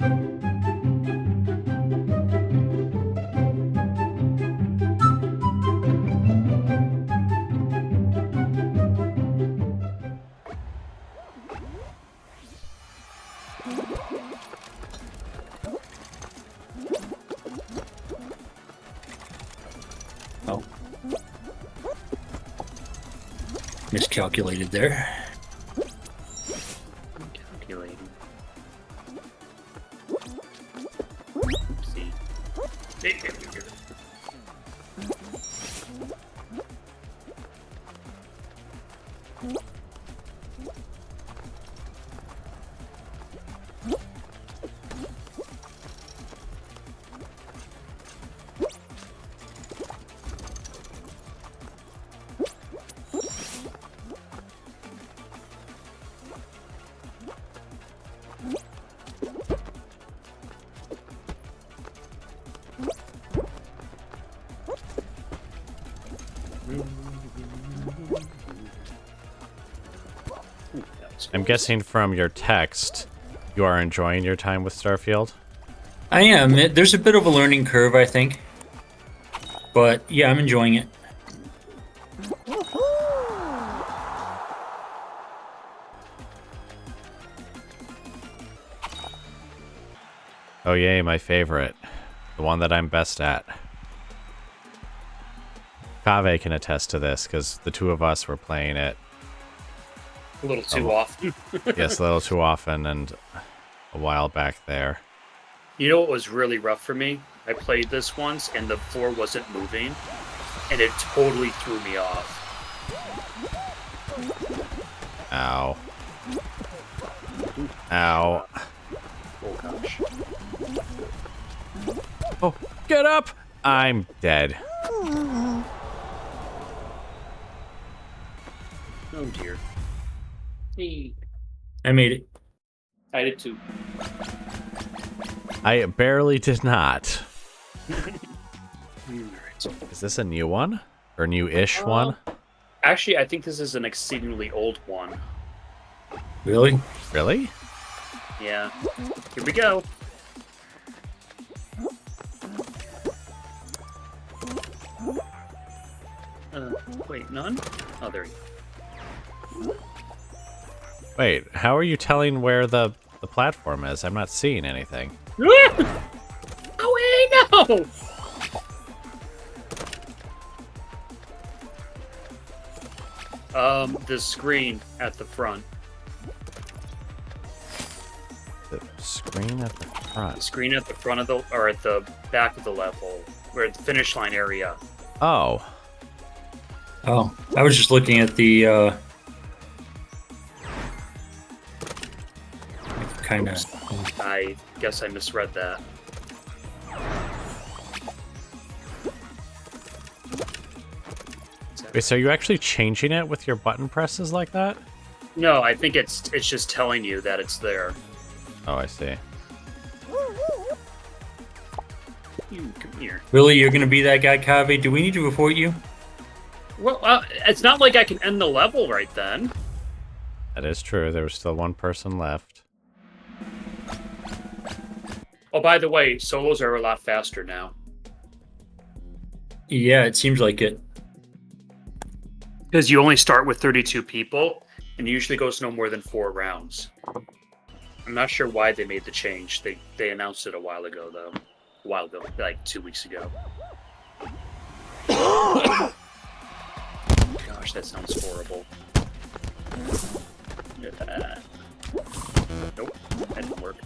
Oh. Miscalculated there. Calculating. Oopsie. There we go. I'm guessing from your text, you are enjoying your time with Starfield? I am. There's a bit of a learning curve, I think. But yeah, I'm enjoying it. Oh yay, my favorite. The one that I'm best at. Kave can attest to this, because the two of us were playing it. A little too often. Yes, a little too often, and a while back there. You know what was really rough for me? I played this once, and the floor wasn't moving, and it totally threw me off. Ow. Ow. Oh, gosh. Oh, get up! I'm dead. Oh, dear. Hey. I made it. I did too. I barely did not. Is this a new one? Or new-ish one? Actually, I think this is an exceedingly old one. Really? Really? Yeah. Here we go. Wait, none? Oh, there you go. Wait, how are you telling where the platform is? I'm not seeing anything. Oh, wait, no! The screen at the front. The screen at the front. The screen at the front of the, or at the back of the level, where the finish line area. Oh. Oh, I was just looking at the, kind of... I guess I misread that. Wait, so are you actually changing it with your button presses like that? No, I think it's just telling you that it's there. Oh, I see. You come here. Really, you're going to be that guy, Kave? Do we need to report you? Well, it's not like I can end the level right then. That is true. There was still one person left. Oh, by the way, solos are a lot faster now. Yeah, it seems like it. Because you only start with 32 people, and it usually goes no more than 4 rounds. I'm not sure why they made the change. They announced it a while ago, though. A while ago, like 2 weeks ago. Gosh, that sounds horrible. Nope, that didn't work.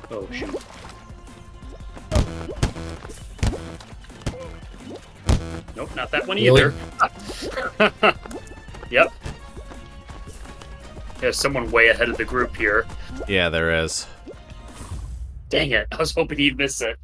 Oh, shoot. Nope, not that one Really? either. Yep. There's someone way ahead of the group here. Yeah, there is. Dang it, I was hoping he'd miss it.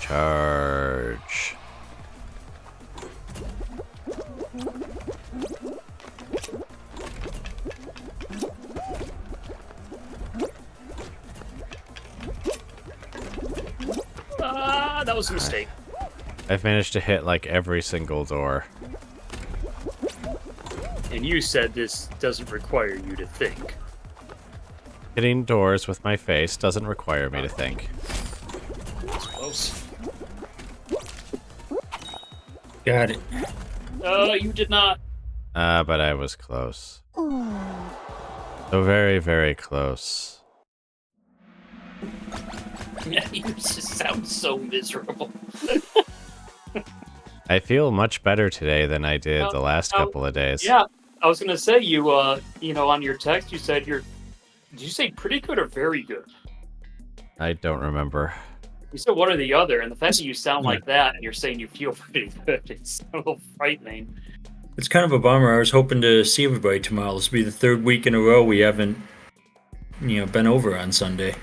Charge. That was a mistake. I've managed to hit like every single door. And you said this doesn't require you to think. Hitting doors with my face doesn't require me to think. That's close. Got it. You did not. But I was close. So very, very close. You just sound so miserable. I feel much better today than I did the last couple of days. Yeah, I was gonna say you on your text you said did you say pretty good or very good? I don't remember. You said one or the other, and the fact that you sound like that and you're saying you feel pretty good, it's a little frightening. It's kind of a bummer. I was hoping to see everybody tomorrow. This will be the third week in a row we haven't, been over on Sunday.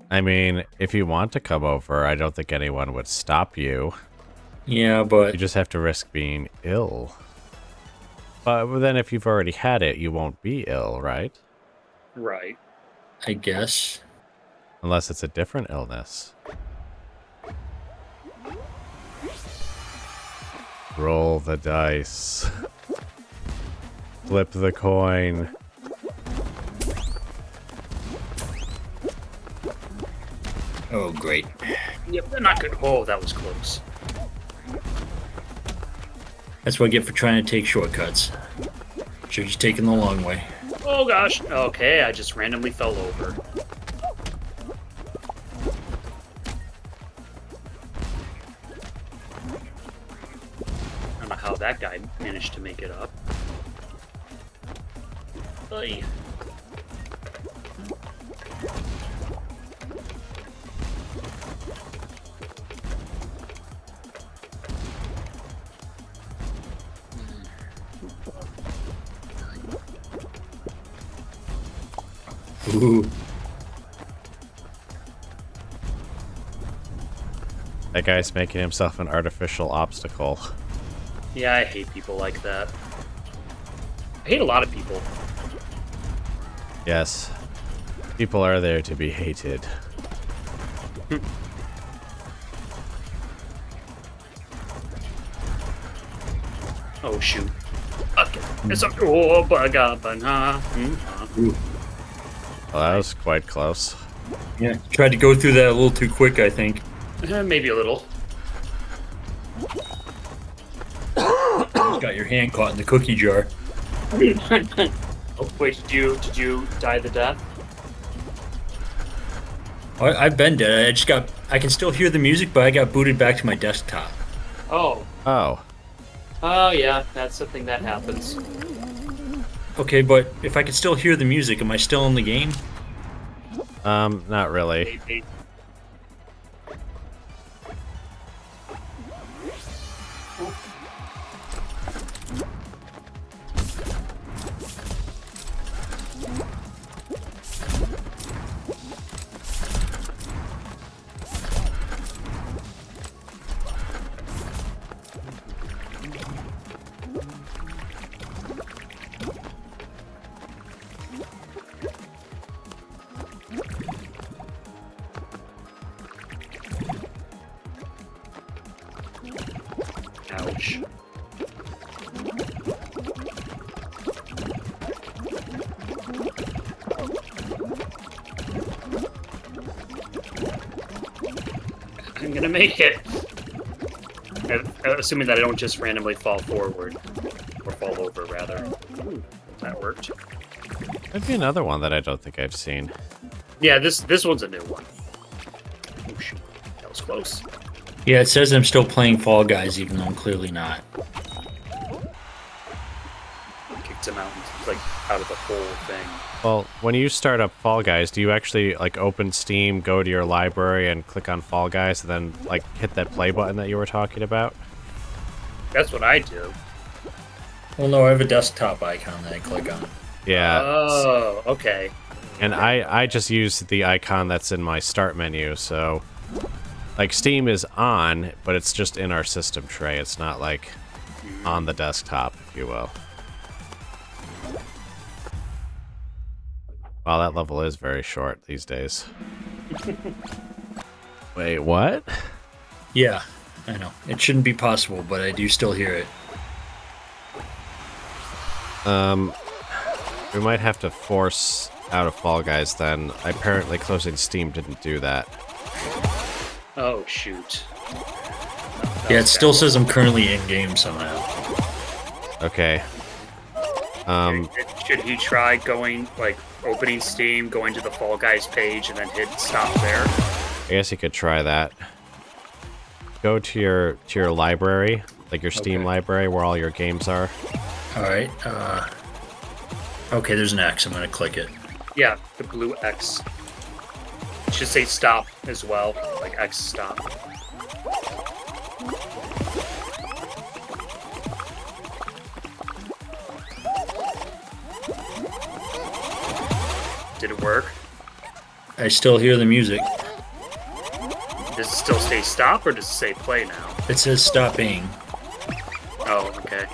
I mean, if you want to come over, I don't think anyone would stop you. Yeah, but You just have to risk being ill. But then if you've already had it, you won't be ill, right? Right. I guess. Unless it's a different illness. Roll the dice. Flip the coin. Oh, great. Yep, they're not good. Oh, that was close. That's what I get for trying to take shortcuts. Should've just taken the long way. Oh gosh. Okay, I just randomly fell over. I don't know how that guy managed to make it up. Oy. Ooh. That guy's making himself an artificial obstacle. Yeah, I hate people like that. I hate a lot of people. Yes. People are there to be hated. Oh shoot. Okay. It's a banana. Well, that was quite close. Yeah, tried to go through that a little too quick, I think. Maybe a little. Got your hand caught in the cookie jar. Oh, wait, did you die the death? I've been dead. I can still hear the music, but I got booted back to my desktop. Oh. Oh. Oh yeah, that's the thing that happens. Okay, but if I can still hear the music, am I still in the game? Not really. Maybe. Ouch. I'm gonna make it. Assuming that I don't just randomly fall forward. Or fall over, rather. Ooh, that worked. There'd be another one that I don't think I've seen. Yeah, this one's a new one. Oh shoot, that was close. Yeah, it says I'm still playing Fall Guys, even though I'm clearly not. Kicked him out, like, out of the whole thing. Well, when you start up Fall Guys, do you actually, like, open Steam, go to your library, and click on Fall Guys, and then, like, hit that play button that you were talking about? That's what I do. Well, no, I have a desktop icon that I click on. Yeah. Oh, okay. And I just use the icon that's in my start menu, so like Steam is on, but it's just in our system tray. It's not like on the desktop, if you will. Wow, that level is very short these days. Wait, what? Yeah, I know. It shouldn't be possible, but I do still hear it. We might have to force out of Fall Guys then. Apparently closing Steam didn't do that. Oh, shoot. Yeah, it still says I'm currently in-game somehow. Okay. Should he try going, like, opening Steam, going to the Fall Guys page, and then hit stop there? I guess you could try that. Go to your library, like your Steam library where all your games are. Alright, okay, there's an X. I'm gonna click it. Yeah, the blue X. It should say stop as well, like X stop. Did it work? I still hear the music. Does it still say stop, or does it say play now? It says stopping. Oh, okay.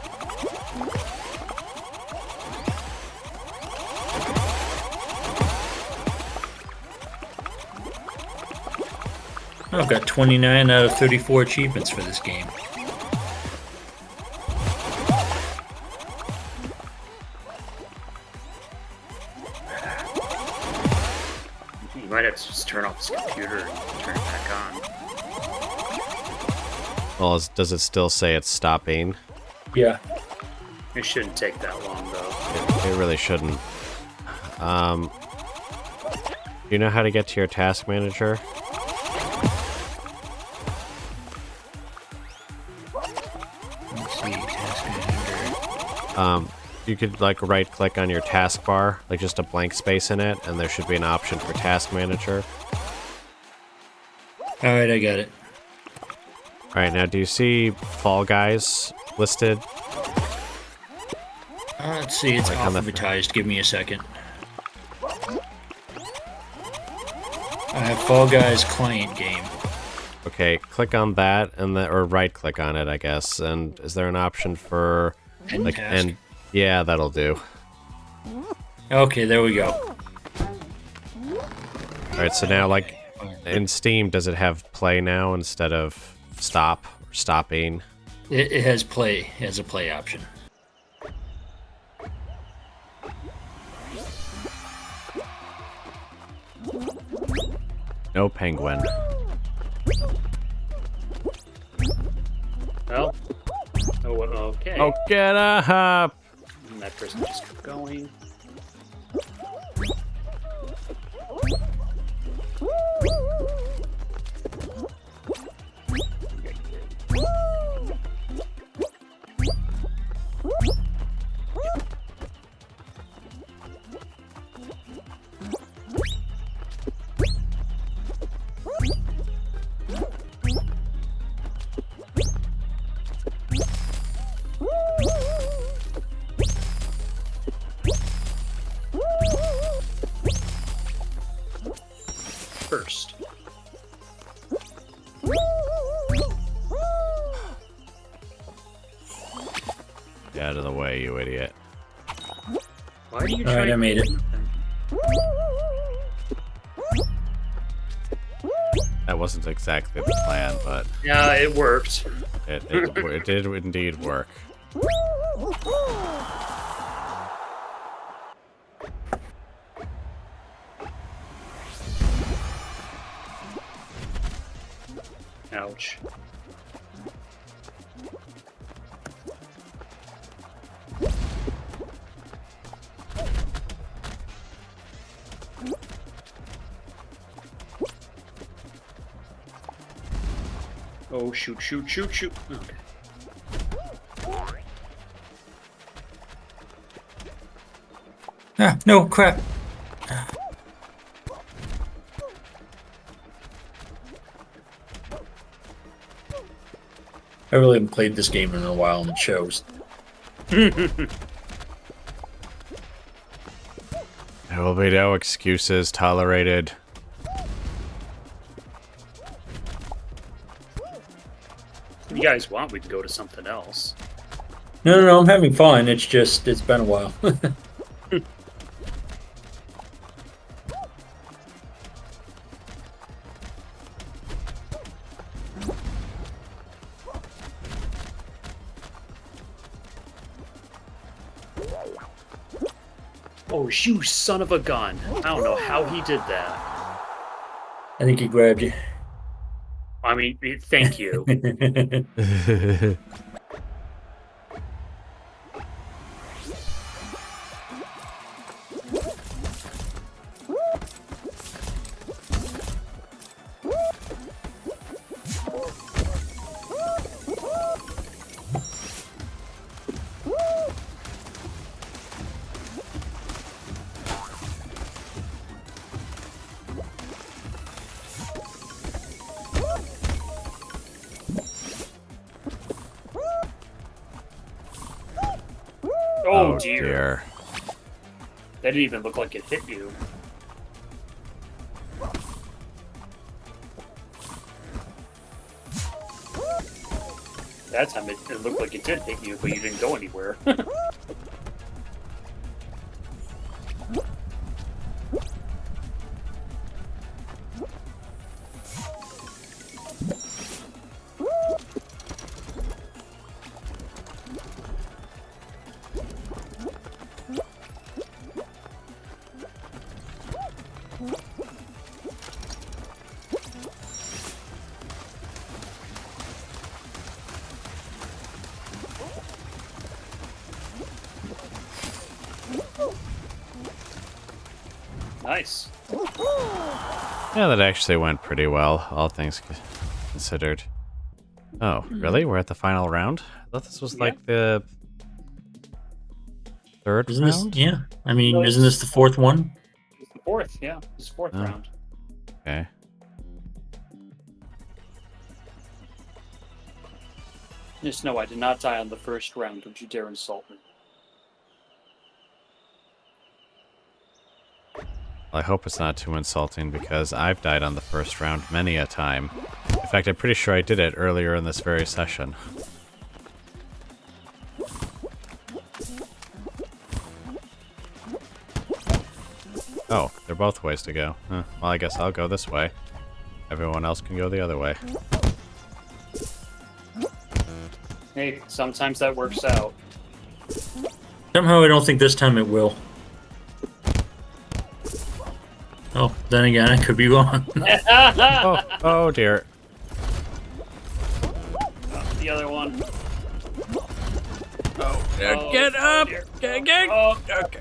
I've got 29 out of 34 achievements for this game. You might have to just turn off his computer and turn it back on. Well, does it still say it's stopping? Yeah. It shouldn't take that long, though. It really shouldn't. Do you know how to get to your task manager? Let's see, task manager. You could like right click on your taskbar, like just a blank space in it, and there should be an option for task manager. Alright, I got it. Alright, now do you see Fall Guys listed? Let's see, it's Like on the- alphabetized. Give me a second. I have Fall Guys client game. Okay, click on that and or right click on it, I guess. And is there an option for End like task. yeah, that'll do. Okay, there we go. Alright, so now like in Steam, does it have play now instead of stop or stopping? It has play. It has a play option. No penguin. Well, okay. Oh, get up! And that person just kept going. First. Get out of the way, you idiot. Why do you All try? right, I made it. That wasn't exactly the plan, but Yeah, it worked. it did indeed work. Ouch. Oh, shoot, shoot, shoot, shoot. Okay. Ah, no, crap. I really haven't played this game in a while, and it shows. Oh There will be no excuses tolerated. If you guys want, we can go to something else. No, I'm having fun. It's just, it's been a while. Oh, you son of a gun. I don't know how he did that. I think he grabbed you. I mean, thank you. Oh, dear. That didn't even look like it hit you. That time it looked like it did hit you, but you didn't go anywhere. Nice. Yeah, that actually went pretty well, all things considered. Oh, really? We're at the final round? I thought this was like the third Isn't round? this, yeah. I mean, No, isn't this the fourth one? It's the fourth, yeah. It's the fourth Oh. round. Okay. Just know I did not die on the first round. Don't you dare insult me. Well, I hope it's not too insulting because I've died on the first round many a time. In fact, I'm pretty sure I did it earlier in this very session. Oh, they're both ways to go. Huh. Well, I guess I'll go this way. Everyone else can go the other way. Hey, sometimes that works out. Somehow I don't think this time it will. Oh, then again, I could be wrong. Oh dear. The other one. Get up! Dear. Get. Oh, Okay.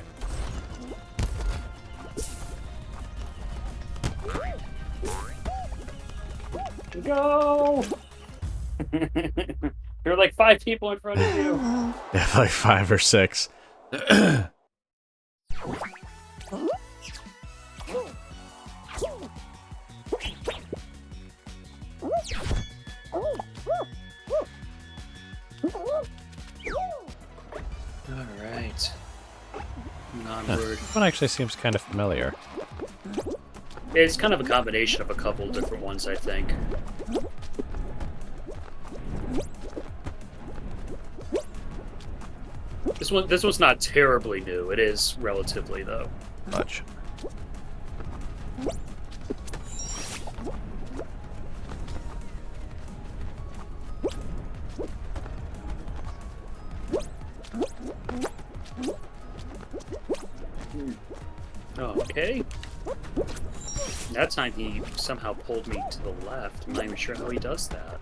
go! There are like 5 people in front of you. Yeah, like 5 or 6. Alright. Onward. This one actually seems kind of familiar. It's kind of a combination of a couple different ones, I think. This one's not terribly new. It is relatively, though. Much. Okay. That time he somehow pulled me to the left. I'm not even sure how he does that.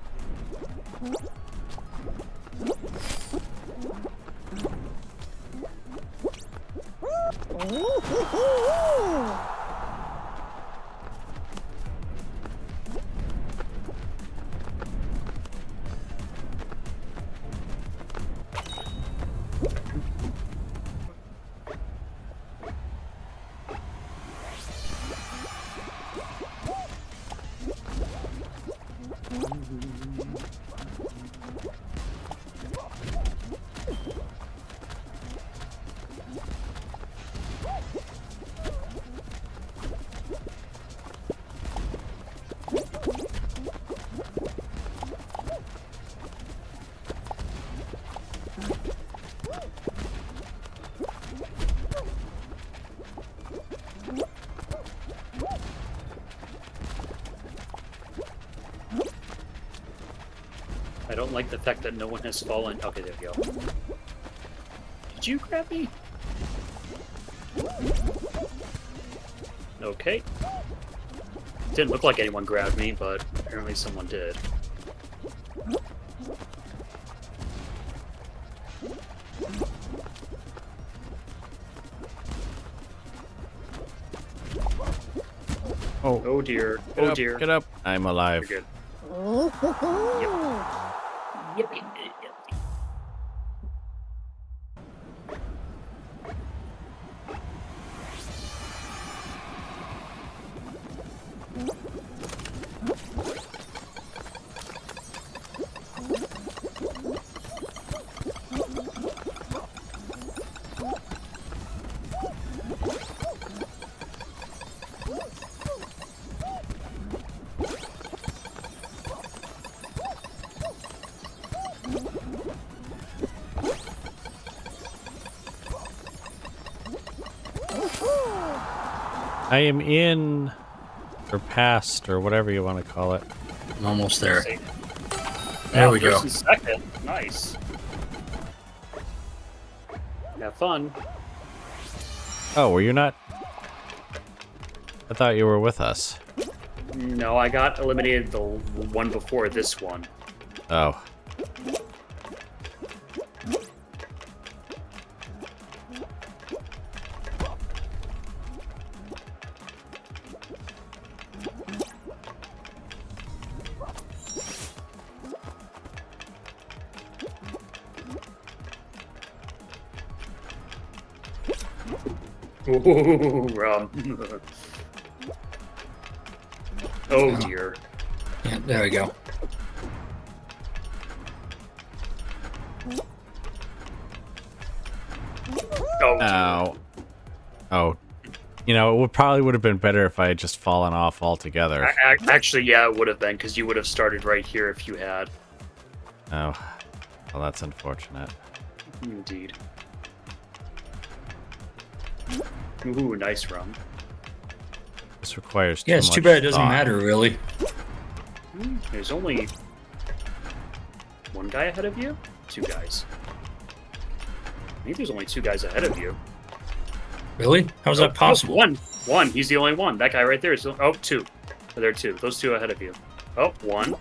don't like the fact that no one has fallen. Okay, there we go. Did you grab me? Okay. Didn't look like anyone grabbed me, but apparently someone did. Oh, Oh dear. get Oh up, dear. get up. I'm alive. You're good. Yep. I am in, or past, or whatever you want to call it. I'm almost there. See. There we First go. and second. Nice. Have fun. Oh, were you not? I thought you were with us. No, I got eliminated the one before this one. Oh. Ooh, rum. Oh dear. Yeah, there we go. Oh dear. Ow. Oh. You know, it probably would have been better if I had just fallen off altogether. Actually, yeah, it would have been, because you would have started right here if you had. Oh. Well, that's unfortunate. Indeed. Ooh, nice rum. This requires too Yeah, it's much too bad it doesn't thought. matter, really. There's only one guy ahead of you? Two guys. I think there's only two guys ahead of you. Really? How is that possible? One. He's the only one. That guy right there is. Oh, two. There are two. Those two ahead of you. Oh, one.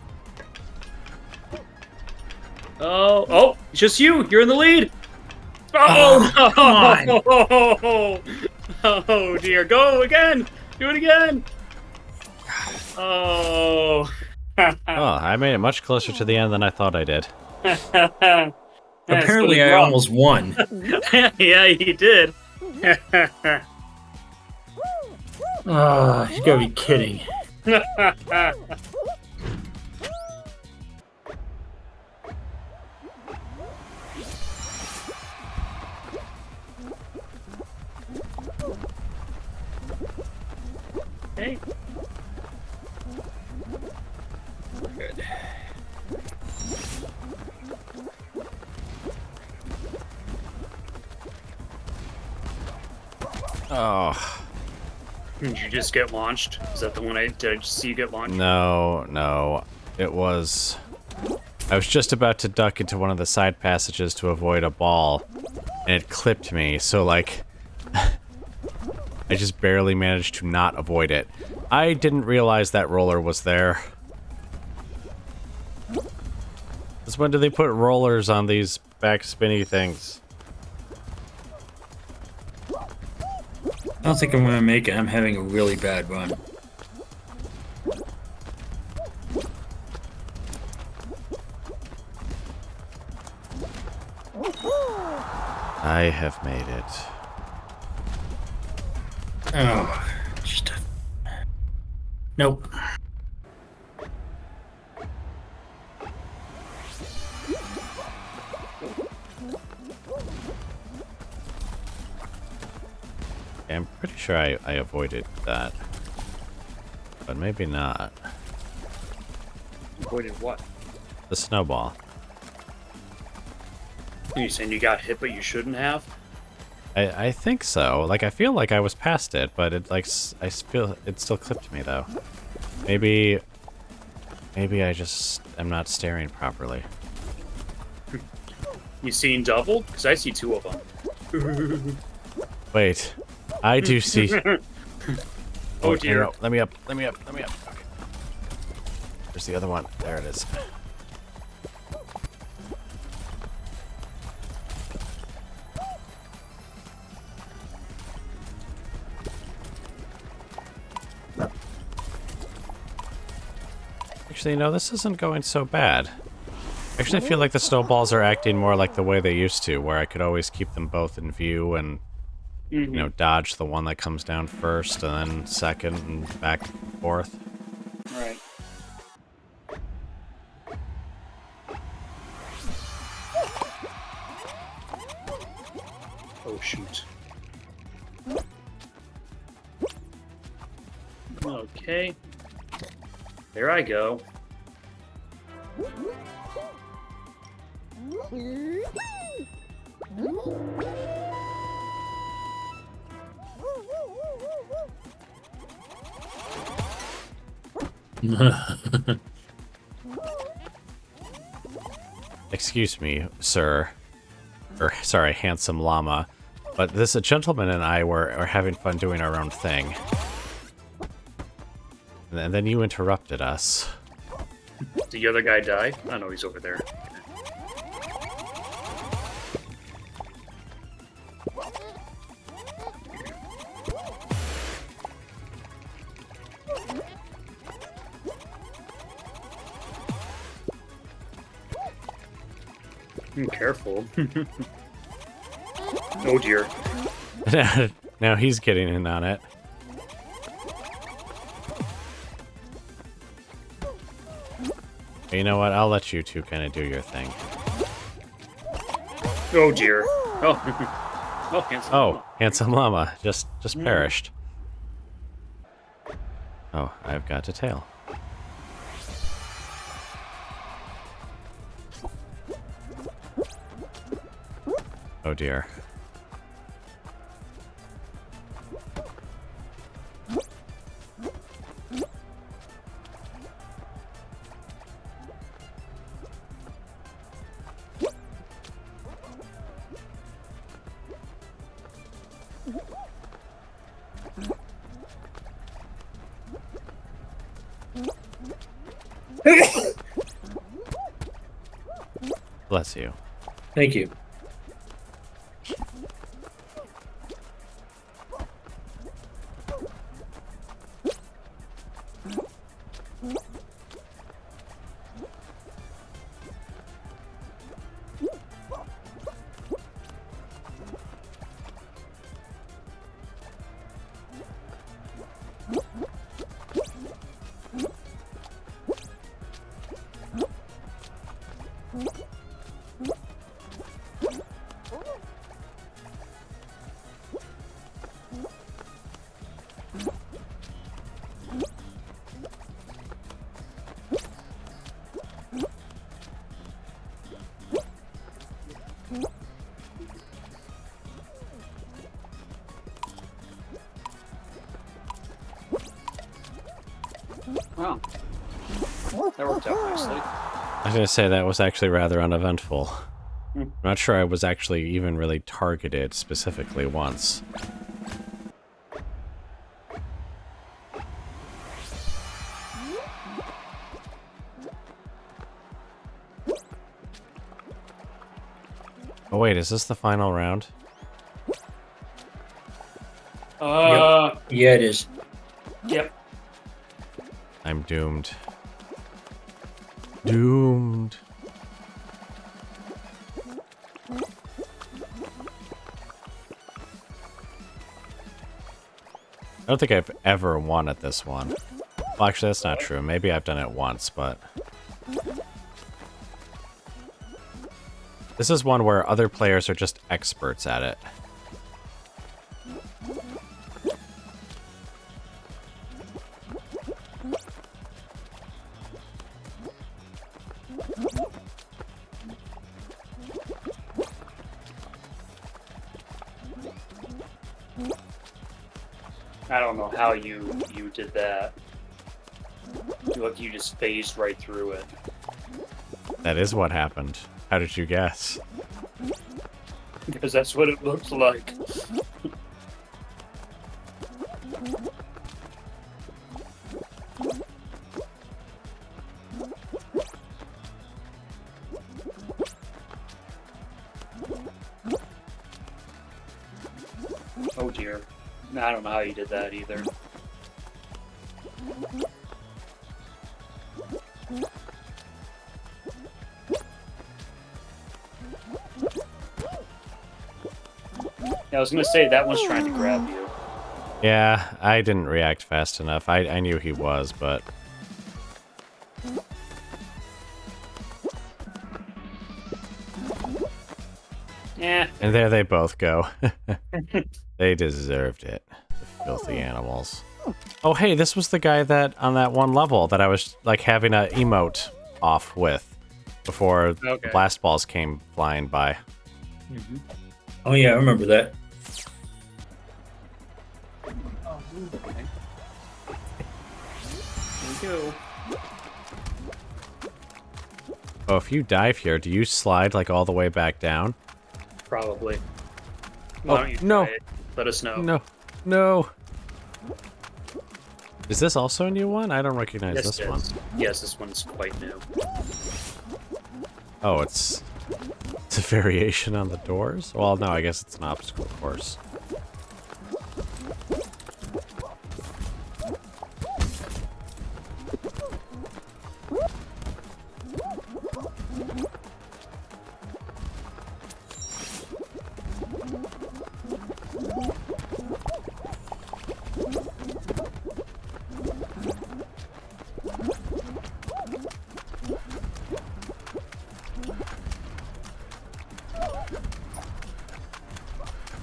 Oh, it's just you. You're in the lead. Oh, Oh, come on. Oh, dear. Go again. Do it again. Oh. Oh, I made it much closer to the end than I thought I did. Apparently, I almost won. Yeah, he did. Oh, you gotta be kidding. Hey. Good. Oh. Did you just get launched? Is that the one did I just see you get launched? No. It was... I was just about to duck into one of the side passages to avoid a ball, and it clipped me, so, like... I just barely managed to not avoid it. I didn't realize that roller was there. Since when do they put rollers on these back spinny things? I don't think I'm gonna make it. I'm having a really bad run. I have made it. Oh, just nope. I'm pretty sure I avoided that. But maybe not. Avoided what? The snowball. Are you saying you got hit but you shouldn't have? I think so. Like, I feel like I was past it, but it, like, I feel it still clipped me, though. Maybe I just am not staring properly. You seen double? Because I see 2 of them. Wait, I do see. Oh hang dear. on, let me up. Okay. Where's the other one? There it is. Actually, no, this isn't going so bad. Actually, I feel like the snowballs are acting more like the way they used to, where I could always keep them both in view and, you know, dodge the one that comes down first and then second and back and forth. Right. Oh shoot. Okay. There I go. Excuse me, sir. Or, sorry, handsome llama. But this gentleman and I were having fun doing our own thing. And then you interrupted us. Did the other guy die? I know he's over there. Careful. Oh dear. Now he's getting in on it. You know what? I'll let you two kind of do your thing. Oh dear. Oh. Oh, handsome. Oh, handsome llama. Just perished. Oh, I've got a tail. Oh dear. Bless you. Thank you. Wow. That worked out nicely. I was going to say that was actually rather uneventful. I'm not sure I was actually even really targeted specifically once. Oh wait, is this the final round? Yeah, it is. Yep. I'm doomed. Doomed. I don't think I've ever won at this one. Well, actually, that's not true. Maybe I've done it once, but... This is one where other players are just experts at it. I don't know how you did that. You just phased right through it. That is what happened. How did you guess? Because that's what it looks like. Oh dear. I don't know how you did that either. Yeah, I was gonna say that one's trying to grab you. Yeah, I didn't react fast enough. I knew he was, but... Yeah. And there they both go. They deserved it. The filthy animals. Oh, hey, this was the guy that, on that one level, that I was, like, having a emote off with before the blast balls came flying by. Mm-hmm. Oh, yeah, I remember that. Oh, okay. There we go. Oh, if you dive here, do you slide, like, all the way back down? Probably. Why don't you no. try it? Let us know. No. No. Is this also a new one? I don't recognize Yes, this one. Yes, this one's quite new. Oh, it's a variation on the doors? Well, no, I guess it's an obstacle course.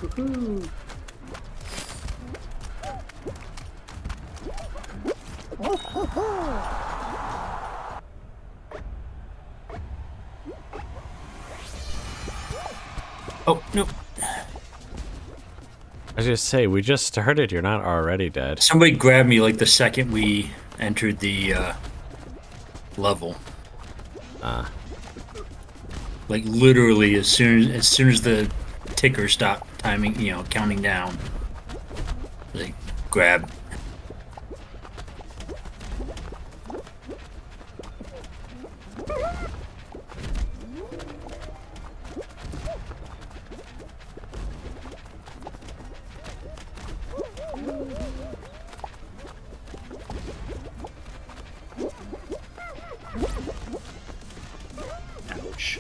Woohoo! Oh, no. I was just say, we just started. You're not already dead. Somebody grabbed me like the second we entered the level. Like literally as soon as the ticker stopped timing, counting down. Like grab. Ouch.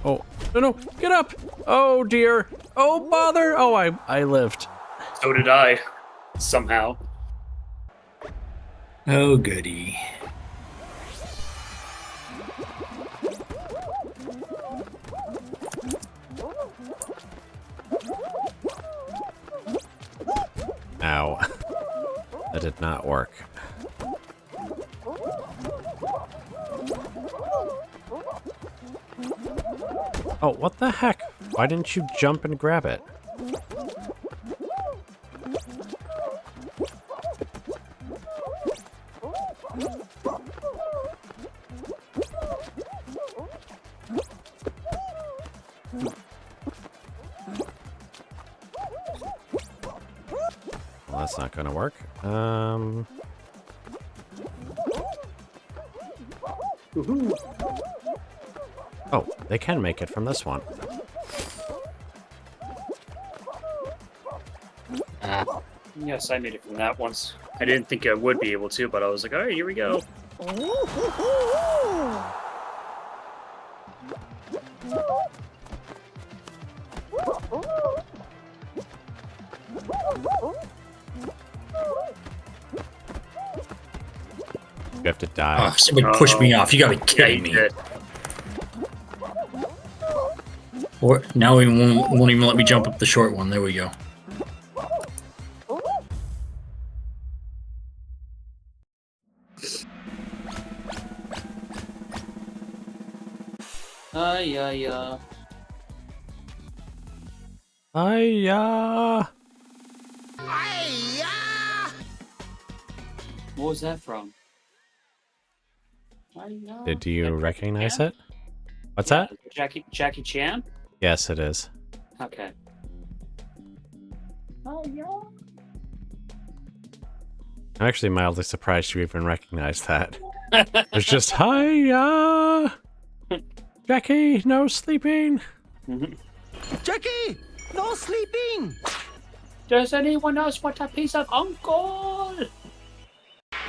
Oh, no, get up! Oh, dear. Oh, bother! Oh, I lived. So did I. Somehow. Oh goody. Ow. That did not work. Oh, what the heck? Why didn't you jump and grab it? Well, that's not gonna work. Woohoo! Oh, they can make it from this one. Yes, I made it from that once. I didn't think I would be able to, but I was like, alright, here we go. You have to die. Oh, somebody pushed me off. You gotta be kidding me. Did. Or now he won't even let me jump up the short one. There we go. Yeah. Hiya! What was that from? Hi-ya. Did you Jackie recognize Chan? it? What's Yeah, that? Jackie Chan? Yes, it is. Okay. Hi-ya. I'm actually mildly surprised you even recognized that. It's just, hiya! Jackie, no sleeping! Jackie, no sleeping. Does anyone else want a piece of uncle?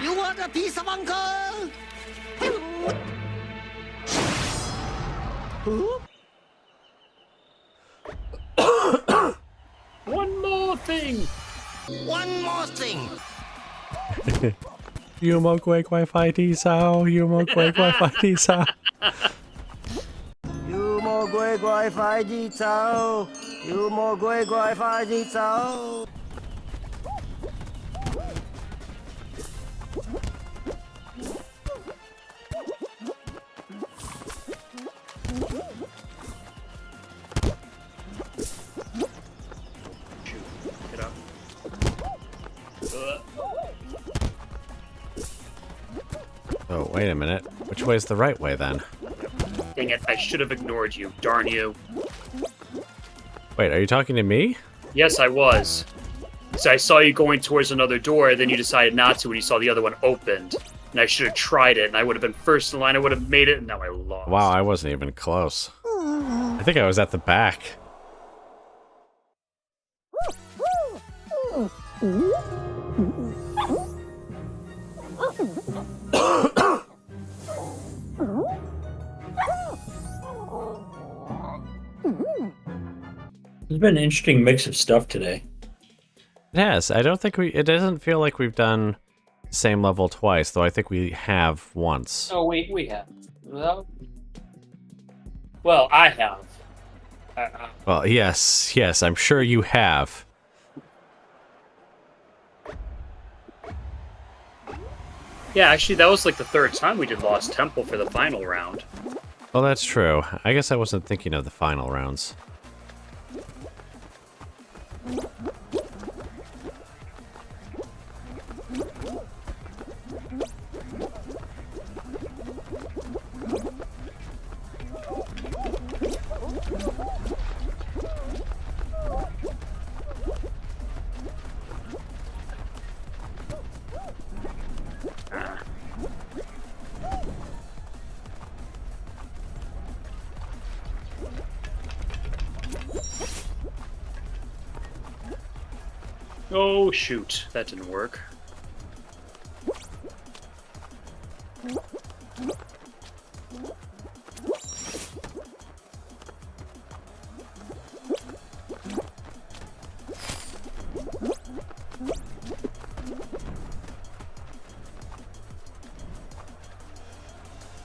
You want a piece of uncle? One more thing. One more thing. 有冇鬼鬼快啲手？有冇鬼鬼快啲手？妖魔鬼怪快啲走！妖魔鬼怪快啲走！Get up. Oh, wait a minute. Which way's the right way then? Dang it, I should have ignored you. Darn you. Wait, are you talking to me? Yes, I was. So I saw you going towards another door, then you decided not to when you saw the other one opened. And I should have tried it, and I would have been first in line, I would have made it, and now I lost. Wow, I wasn't even close. I think I was at the back. It's been an interesting mix of stuff today. It has. I don't think it doesn't feel like we've done the same level twice, though I think we have once. Oh, we have. Well, I have. Well, yes, I'm sure you have. Yeah, actually, that was like the third time we did Lost Temple for the final round. Well, that's true. I guess I wasn't thinking of the final rounds. Oh, shoot. That didn't work.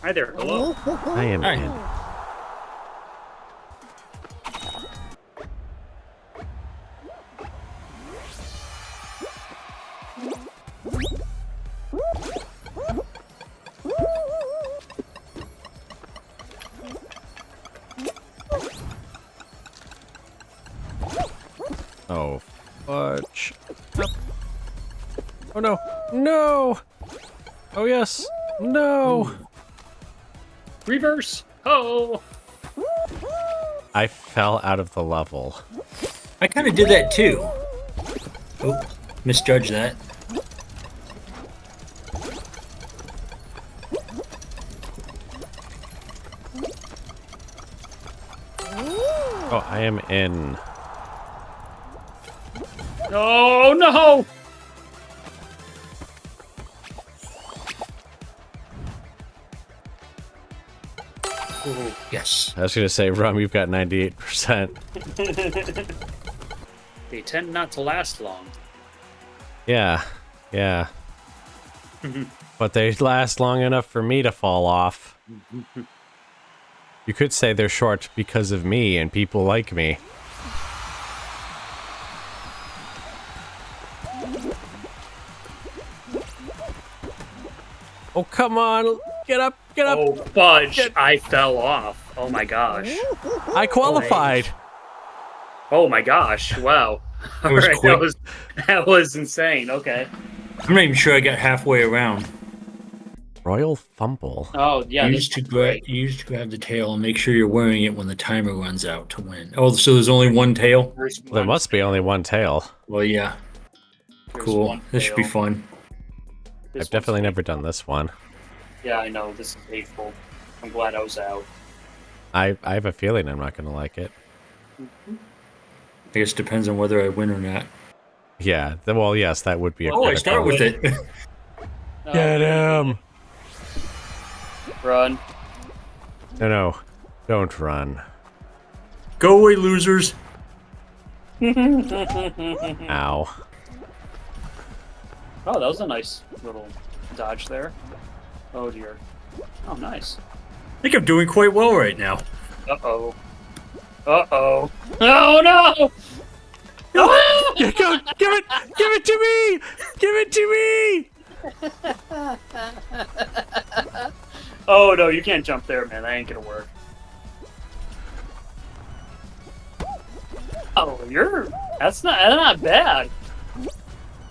Hi there. Hello. I am Hi. in. Oh, fudge. Up. Oh no! No! Oh yes! No! Reverse. Oh. I fell out of the level. I kind of did that too. Oh, misjudged that. Oh, I am in. Oh, no. Ooh, yes. I was gonna say, Rum, you've got 98%. They tend not to last long. Yeah. But they last long enough for me to fall off. You could say they're short because of me and people like me. Oh, come on! Get up! Get up! Oh, fudge! Get- I fell off. Oh my gosh. I qualified. Oh my gosh! Wow. That was Alright, quick. that was insane. Okay. I'm not even sure I got halfway around. Royal fumble. Oh yeah. Use to grab the tail and make sure you're wearing it when the timer runs out to win. Oh, so there's only one tail? There must be only one tail. Well, yeah. Cool. This should be fun. I've definitely never done this one. Yeah, I know. This is hateful. I'm glad I was out. I have a feeling I'm not gonna like it. I guess it depends on whether I win or not. Yeah. Well, yes, that would be a Oh, I critical. start with it. Get him! Run. No, don't run. Go away, losers. Ow. Oh, that was a nice little dodge there. Oh dear. Oh, nice. I think I'm doing quite well right now. Uh-oh. Uh-oh. Oh, no! Oh! Give it to me! Give it to me! Oh, no, you can't jump there, man. That ain't gonna work. Oh, that's not bad.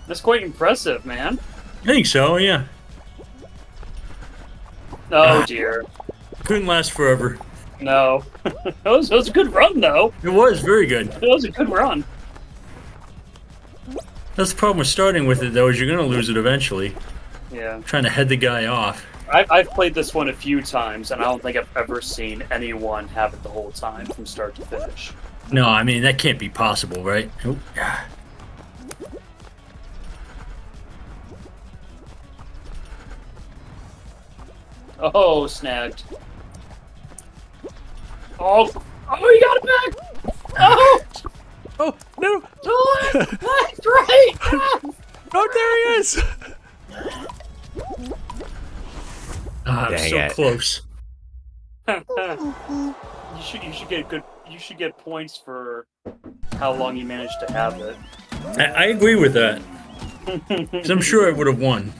That's quite impressive, man. I think so, yeah. Oh, dear. Couldn't last forever. No. that was a good run, though. It was very good. That was a good run. That's the problem with starting with it, though, is you're going to lose it eventually. Yeah. Trying to head the guy off. I've played this one a few times, and I don't think I've ever seen anyone have it the whole time from start to finish. No, I mean, that can't be possible, right? Nope. Oh, snagged. Oh, you got it back! Oh! Oh, no! That's right! Oh, there he is! I'm Dang so it. close. You should get points for how long you managed to have it. I agree with that. 'Cause I'm sure I would have won.